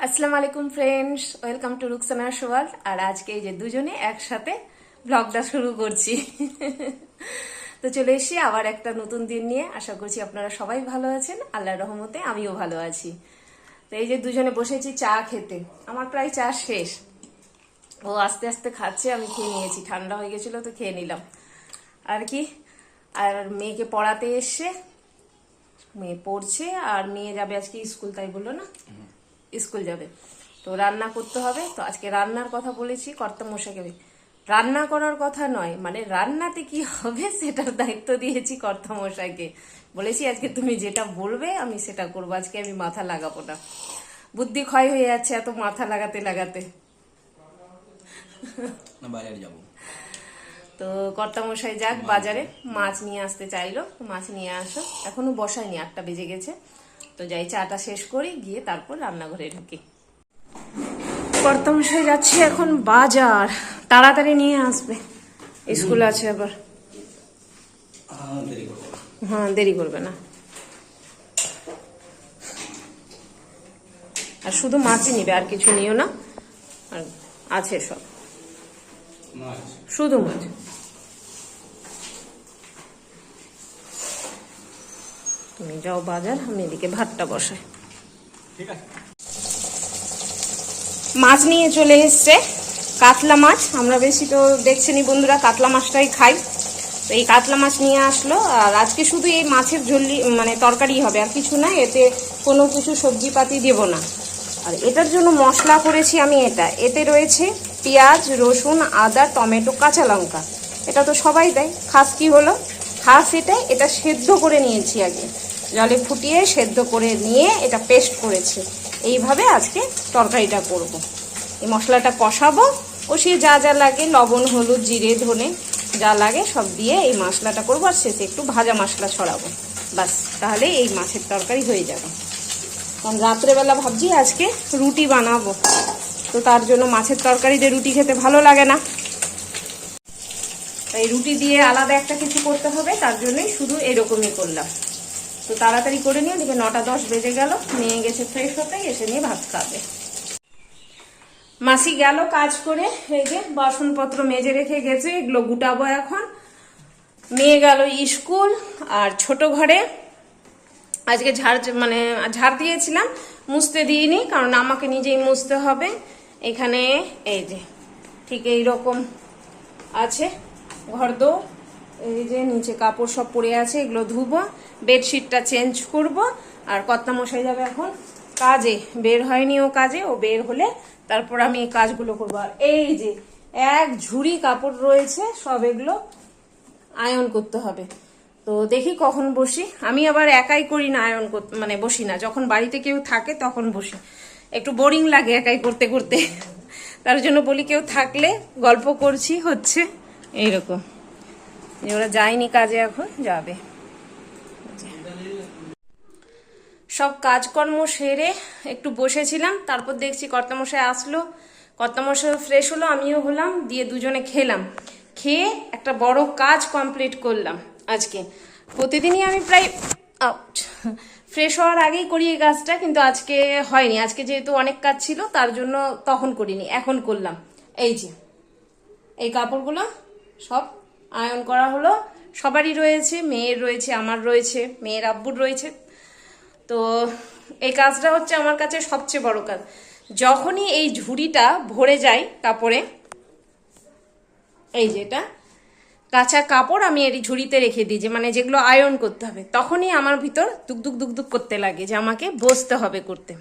আসসালামু আলাইকুম friends, welcome to রুকসানাস world. আর আজকে এই যে দুজনে একসাথে ব্লগটা শুরু করছি। তো চলে এসেছি আবার একটা নতুন দিন নিয়ে। আশা করছি আপনারা সবাই ভালো আছেন, আল্লাহর রহমতে আমিও ভালো আছি। তো এই যে দুজনে বসেছি চা খেতে, আমার প্রায় চা শেষ। ও আস্তে আস্তে খাচ্ছে, আমি খেয়ে নিয়েছি, ঠান্ডা হয়ে গেছিল তো খেয়ে নিলাম আর কি। আর মেয়েকে পড়াতে এসছে, মেয়ে পড়ছে আর মেয়ে যাবে আজকে স্কুল, তাই বললো না, স্কুল যাবে। তো রান্না করতে হবে, তো আজকে রান্নার কথা বলেছি কর্তামশাইকে। রান্না করার কথা নয়, মানে রান্নাতে কি হবে সেটার দায়িত্ব দিয়েছি কর্তামশাইকে। বলেছি আজকে তুমি যেটা বলবে আমি সেটা করবো, আজকে আমি মাথা লাগাবো না। বুদ্ধি ক্ষয় হয়ে যাচ্ছে এত মাথা লাগাতে লাগাতে। বাজারে যাব। তো কর্তামশাই যাক বাজারে, মাছ নিয়ে আসতে চাইলো, মাছ নিয়ে আসো। এখনো বসায়নি, 8টা বেজে গেছে। তো যাই চাটা শেষ করি, গিয়ে তারপর রান্নাঘরে ঢুকি। কর্তামশাই যাচ্ছে এখন বাজার, তাড়াতাড়ি নিয়ে আসবে, স্কুল আছে আবার। হ্যাঁ, দেরি করবে না। আর শুধু মাছই নিবে, আর কিছু নিও না। আর আছে সব, শুধু মাছ। তুমি যাও বাজার, আমি এদিকে ভাতটা বসাই। ঠিক আছে। মাছ নিয়ে চলে এসছে, কাতলা মাছ। আমরা বেশি তো দেখছেনি বন্ধুরা, কাতলা মাছটাই খাই। তো এই কাতলা মাছ নিয়ে আসলো, আর আজকে শুধু এই মাছের ঝোলি মানে তরকারি হবে, আর কিছু না, এতে কোনো কিছু সবজিপাতি দেব না। আর এটার জন্য মশলা করেছি আমি এতে রয়েছে পেঁয়াজ, রসুন, আদা, টমেটো, কাঁচা লঙ্কা। এটা তো সবাই দেয়, খাস কি হলো, খাস এটা সেদ্ধ করে নিয়েছি আগে, জলে ফুটিয়ে সেদ্ধ করে নিয়ে এটা পেস্ট করেছি। এইভাবে আজকে তরকারিটা করব। এই মশলাটা কষাবো, কষিয়ে যা যা লাগে লবণ, হলুদ, জিরে, ধনে যা লাগে সব দিয়ে এই মশলাটা করবো। আর শেষে একটু ভাজা মশলা ছড়াবো, বাস, তাহলে এই মাছের তরকারি হয়ে যাবে। কারণ রাত্রেবেলা ভাবছি আজকে রুটি বানাবো, তো তার জন্য মাছের তরকারি দিয়ে রুটি খেতে ভালো লাগে না, তাই রুটি দিয়ে আলাদা একটা কিছু করতে হবে, তার জন্যই শুধু এরকমই করলাম। তো তাড়াতাড়ি করে নিয়ে, দেখে 9টা 10 বেজে গেল, নিয়ে গেছে ফ্রেশ হতে, এসে নিয়ে ভাত খাবে। মাসি গেল কাজ করে, এই যে বাসনপত্র মেজে রেখে গেছে, এগুলো গুটাবো এখন। মেয়ে গেল স্কুল। আর ছোট ঘরে আজকে ঝাড় দিয়েছিলাম, মুছতে দিইনি, কারণ আমাকে নিজেই মুছতে হবে। এখানে এই যে ঠিক এইরকম আছে ঘরদোর, এই যে নিচে কাপড় সব পড়ে আছে, এগুলো ধুবো, বেডশিটটা চেঞ্জ করব। আর কর্তামশাই যাবে এখন কাজে, বের হয়নি ও কাজে, ও বের হলে তারপর আমি এই কাজগুলো করবো। আর এই যে এক ঝুড়ি কাপড় রয়েছে, সব এগুলো আয়রন করতে হবে। তো দেখি কখন বসি, আমি আবার একাই করি না আয়রন করতে, মানে বসি না, যখন বাড়িতে কেউ থাকে তখন বসি, একটু বোরিং লাগে একাই করতে করতে। তার জন্য বলি কেউ থাকলে গল্প করছি হচ্ছে এইরকম। ওরা যায়নি কাজে, এখন যাবে। সব কাজকর্ম সেরে একটু বসেছিলাম, তারপর দেখছি কর্তামশাই আসলো, কর্তামশাই ফ্রেশ হলো, আমিও হলাম, দিয়ে দুজনে খেলাম। খেয়ে একটা বড় কাজ কমপ্লিট করলাম আজকে। প্রতিদিনই আমি প্রায় ফ্রেশ হওয়ার আগেই করি এই কাজটা, কিন্তু আজকে হয়নি। আজকে যেহেতু অনেক কাজ ছিল তার জন্য তখন করিনি, এখন করলাম। এই যে এই কাপড়গুলো সব আয়রন করা হলো, সবারই রয়েছে, মেয়ের রয়েছে, আমার রয়েছে, মেয়ের আব্বুর রয়েছে। তো এই কাজটা হচ্ছে আমার কাছে সবচেয়ে বড় কাজ। যখনই এই ঝুড়িটা ভরে যায় কাপড়ে, এই যেটা কাঁচা কাপড় আমি এই ঝুড়িতে রেখে দিই, যে মানে যেগুলো আয়রন করতে হবে, তখনই আমার ভিতর দুকদুক দুকদুক করতে লাগে যে আমাকে বসতে হবে করতে।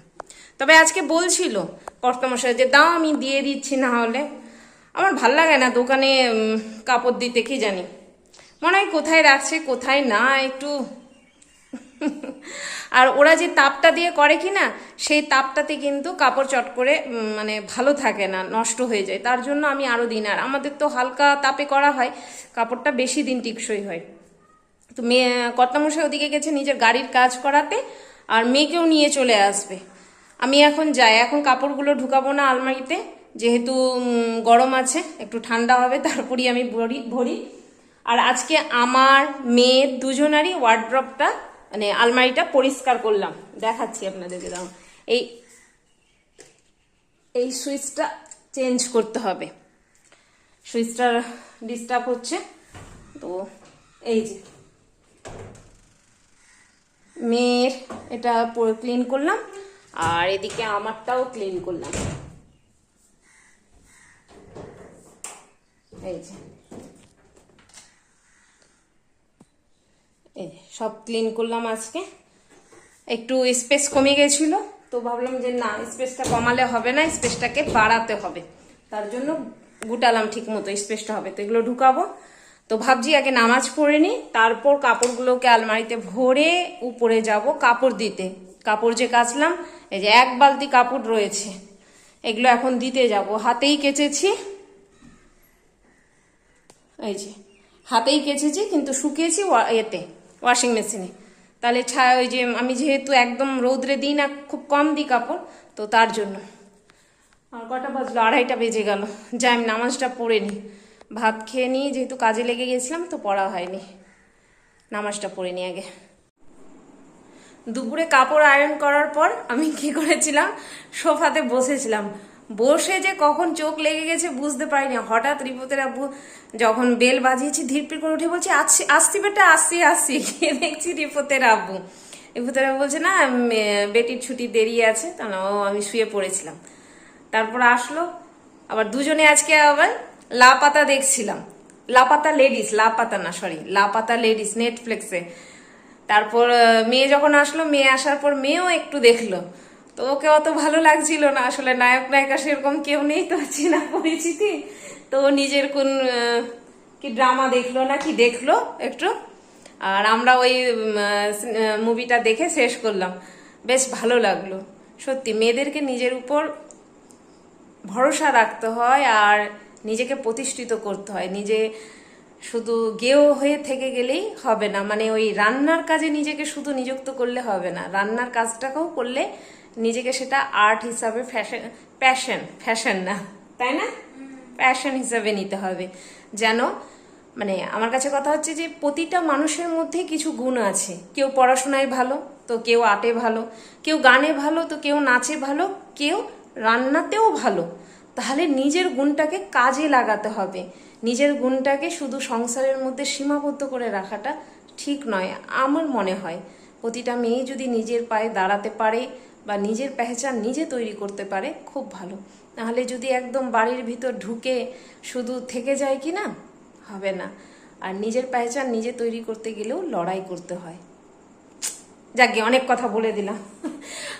তবে আজকে বলছিল কর্তামশাই যে দাও আমি দিয়ে দিচ্ছি, না হলে আমার ভাল লাগে না দোকানে কাপড় দিতে, কি জানি মনে হয় কোথায় রাখছে কোথায় না একটু। আর ওরা যে তাপটা দিয়ে করে কি না, সেই তাপটাতে কিন্তু কাপড় চট করে মানে ভালো থাকে না, নষ্ট হয়ে যায়। তার জন্য আমি আরো দিন, আর আমাদের তো হালকা তাপে করা হয়, কাপড়টা বেশি দিন টিকসই হয়। তো মেয়ে কর্তামশাই ওদিকে গেছে নিজের গাড়ির কাজ করাতে, আর মেয়েকেও নিয়ে চলে আসবে। আমি এখন যাই, এখন কাপড়গুলো ঢুকাবো না আলমারিতে, যেহেতু গরম আছে, একটু ঠান্ডা হবে তারপরই আমি ভরি। আর আজকে আমার মেয়ের দুজনারই ওয়ার্ড্রপটা মানে আলমারিটা পরিষ্কার করলাম, দেখাচ্ছি আপনাদেরকে। দাও, এই সুইচটা চেঞ্জ করতে হবে, সুইচটা ডিস্টার্ব হচ্ছে। তো এই যে মেয়ের এটা পুরো ক্লিন করলাম, আর এদিকে আমারটাও ক্লিন করলাম। এই যে সব ক্লিন করলাম আজকে। একটু স্পেস কমে গেছিল, তো ভাবলাম যে না, স্পেসটা কমালে হবে না, স্পেসটাকে বাড়াতে হবে। তার জন্য গুটালাম ঠিক মতো, স্পেসটা হবে। তো এগুলো ঢুকাবো। তো ভাবছি আগে নামাজ পড়ে নি, তারপর কাপড়গুলোকে আলমারিতে ভরে উপরে যাব কাপড় দিতে। কাপড় যে কাচলাম, এই যে 1 বালতি কাপড় রয়েছে, এগুলো এখন দিতে যাব। হাতেই কেচেছি, এই যে হাতেই কেচেছি, কিন্তু শুকিয়েছি এতে ওয়াশিং মেশিনে। তাহলে ওই যে আমি যেহেতু একদম রৌদ্রে দিই না, খুব কম দিই কাপড়, তো তার জন্য। আর কটা বাজলো? 2:30টা বেজে গেল। যাই আমি নামাজটা পড়ে নিই, ভাত খেয়ে নিই, যেহেতু কাজে লেগে গেছিলাম তো পড়া হয়নি। নামাজটা পড়ে নিই আগে। দুপুরে কাপড় আয়রন করার পর আমি কি করেছিলাম, সোফাতে বসেছিলাম। বসে যে কখন চোখ লেগে গেছে বুঝতে পারিনি। হঠাৎ রিপোর্টের আব্বু যখন বেল বাজিয়েছি, ধীরপির করে উঠে বলছে আসছি বেটা, আসছি। গিয়ে দেখছি রিপোর্টের আব্বু বলছে না বেটির ছুটি দেরি আছে, তাহলে আমি শুয়ে পড়েছিলাম। তারপর আসলো আবার দুজনে, আজকে আবার লাপাতা দেখছিলাম। লাপাতা লেডিস, লাপাতা না সরি, লাপাতা লেডিস নেটফ্লিক্সে। তারপর মেয়ে যখন আসলো, মেয়ে আসার পর মেয়েও একটু দেখলো, তো ওকে অত ভালো লাগছিল না। আসলে নায়ক নায়িকা সেরকম কেউ নেই তো, চেনা পরিচিতি, তো নিজের কোন কি ড্রামা দেখলো না কি দেখলো একটু। আর আমরা ওই মুভিটা দেখে শেষ করলাম, বেশ ভালো লাগলো। সত্যি মেয়েদেরকে নিজের উপর ভরসা রাখতে হয়, আর নিজেকে প্রতিষ্ঠিত করতে হয়। নিজে শুধু গেও হয়ে থেকে গেলেই হবে না, মানে ওই রান্নার কাজে নিজেকে শুধু নিযুক্ত করলে হবে না, রান্নার কাজটাকেও করলে নিজেকে সেটা আর্ট হিসাবে, ফ্যাশন না, তাই না, প্যাশন হিসাবে নিতে হবে। যেন মানে আমার কাছে কথা হচ্ছে যে প্রতিটা মানুষের মধ্যে কিছু গুণ আছে। কেউ পড়াশোনায় ভালো, তো কেউ আর্টে ভালো, কেউ গানে ভালো, তো কেউ নাচে ভালো, কেউ রান্নাতেও ভালো। তাহলে নিজের গুণটাকে কাজে লাগাতে হবে। নিজের গুণটাকে শুধু সংসারের মধ্যে সীমাবদ্ধ করে রাখাটা ঠিক নয় আমার মনে হয়। প্রতিটা মেয়ে যদি নিজের পায়ে দাঁড়াতে পারে বা নিজের পেহচান নিজে তৈরি করতে পারে, খুব ভালো। নাহলে যদি একদম বাড়ির ভিতর ঢুকে শুধু থেকে যায়, কি না, হবে না। আর নিজের পেহচান নিজে তৈরি করতে গেলেও লড়াই করতে হয়। যাকে অনেক কথা বলে দিলাম।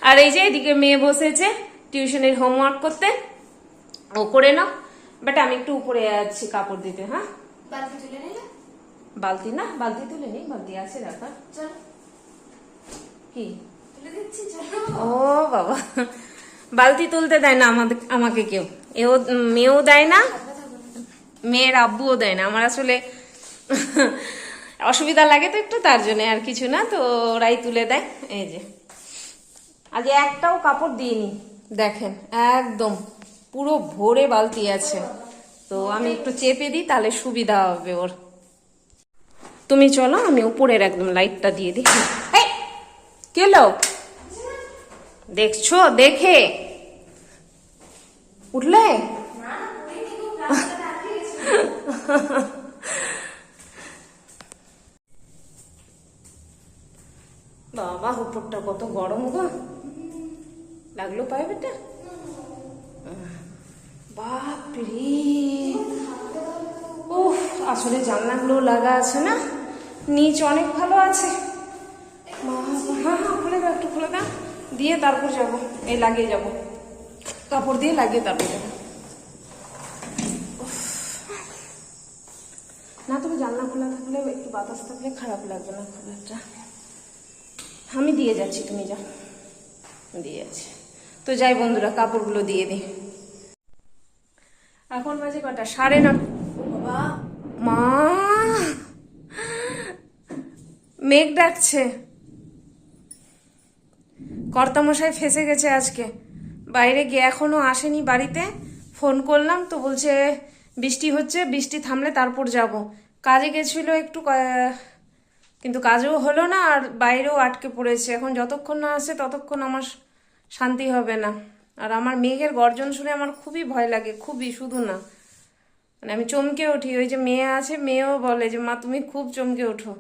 আর এই যে এদিকে মেয়ে বসেছে টিউশনের হোমওয়ার্ক করতে, ও করে নাও বেটা, আমি একটু উপরে যাচ্ছি কাপড় দিতে। হ্যাঁ, বালতি তুলে নিলে? বালতি না, বালতি তুলে নি, বালতি আছে রাখা। চলো কি তুলে দিচ্ছি, চলো। ও বাবা, বালতি তুলতে দেয় না আমাকে কেউ, মেয়েও দেয় না, মেয়ের আব্বুও দেয় না। আমার আসলে অসুবিধা লাগে তো একটু, তার জন্য, আর কিছু না। তো ওরাই তুলে দেয়। এই যে আজ একটাও কাপড় দিইনি, দেখেন একদম পুরো ভরে বালতি আছে। তো আমি একটু চেপে দিই, তাহলে সুবিধা হবে ওর। তুমি চলো, আমি উপরের একদম লাইটটা দিয়ে দিই। কে লো দেখছো, দেখে উঠলে? বাবা উপরটা কত গরম গো, লাগলো পায়ে বেটা? বাপরে, উফ, আসলে জানলাগুলো লাগা আছে না, নিচ অনেক ভালো আছে। হ্যাঁ হ্যাঁ, খুলে দাও, একটু খুলে দাও, দিয়ে তারপর যাবো, এই লাগিয়ে যাবো, কাপড় দিয়ে লাগিয়ে তারপর যাবো। না, তুমি জানলা খোলা থাকলে, একটু বাতাস থাকলে খারাপ লাগবে না খুব একটা। আমি দিয়ে যাচ্ছি, তুমি যাও, দিয়ে যাচ্ছি। তো যাই বন্ধুরা, কাপড়গুলো দিয়ে দিই। এখন বাজে কটা? 9:30। বাবা, মা, মেঘ ডাকছে, কর্তামশাই ফেসে গেছে আজকে। বাইরে গিয়ে এখনো আসেনি বাড়িতে, ফোন করলাম তো বলছে বৃষ্টি হচ্ছে, বৃষ্টি থামলে তারপর যাব। কাজে গেছিল একটু, কিন্তু কাজও হলো না, আর বাইরেও আটকে পড়েছে। এখন যতক্ষণ না আসে ততক্ষণ আমার শান্তি হবে না। আর আমার মেঘের গর্জন শুনে আমার খুবই ভয় লাগে, খুবই, শুধু না, মানে আমি চমকে উঠি। ওই যে মেয়ে আছে, মেয়েও বলে যে মা তুমি খুব চমকে ওঠো।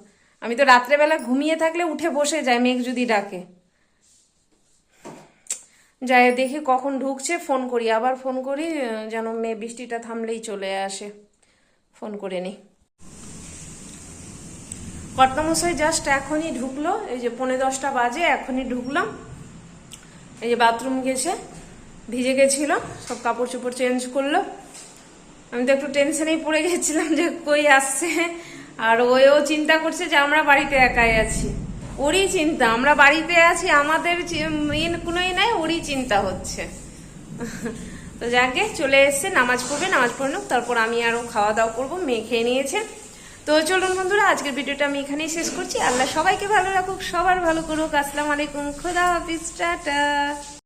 আমি তো রাত্রেবেলা ঘুমিয়ে থাকলে উঠে বসে যাই মেঘ যদি ডাকে। যাই দেখি কখন ঢুকছে, ফোন করি, আবার ফোন করি, যেন মেয়ে বৃষ্টিটা থামলেই চলে আসে, ফোন করে নিই। কর্তামশাই জাস্ট এখনই ঢুকলো, এই যে 9:45 বাজে, এখনই ঢুকলাম। এই যে বাথরুম গেছে, ভিজে গেছিল, সব কাপড় চোপড় চেঞ্জ করলো। আমি তো একটু টেনশনেই পড়ে গেছিলাম যে কই আসছে, আর ওও চিন্তা করছে যে আমরা বাড়িতে একাই আছি। ওরই চিন্তা, আমরা বাড়িতে আছি, আমাদের কোনোই নাই, ওরই চিন্তা হচ্ছে। তো যাকে চলে এসছে, নামাজ পড়বে, নামাজ পড়লো, তারপর আমি আরো খাওয়া দাওয়া করবো, মেয়ে খেয়ে নিয়েছে। তো চলুন বন্ধুরা, আজকের ভিডিওটা আমি এখানেই শেষ করছি। আল্লাহ সবাইকে ভালো রাখুক, সবার ভালো করুক। আসসালামু আলাইকুম, খোদা হাফিজ, টাটা।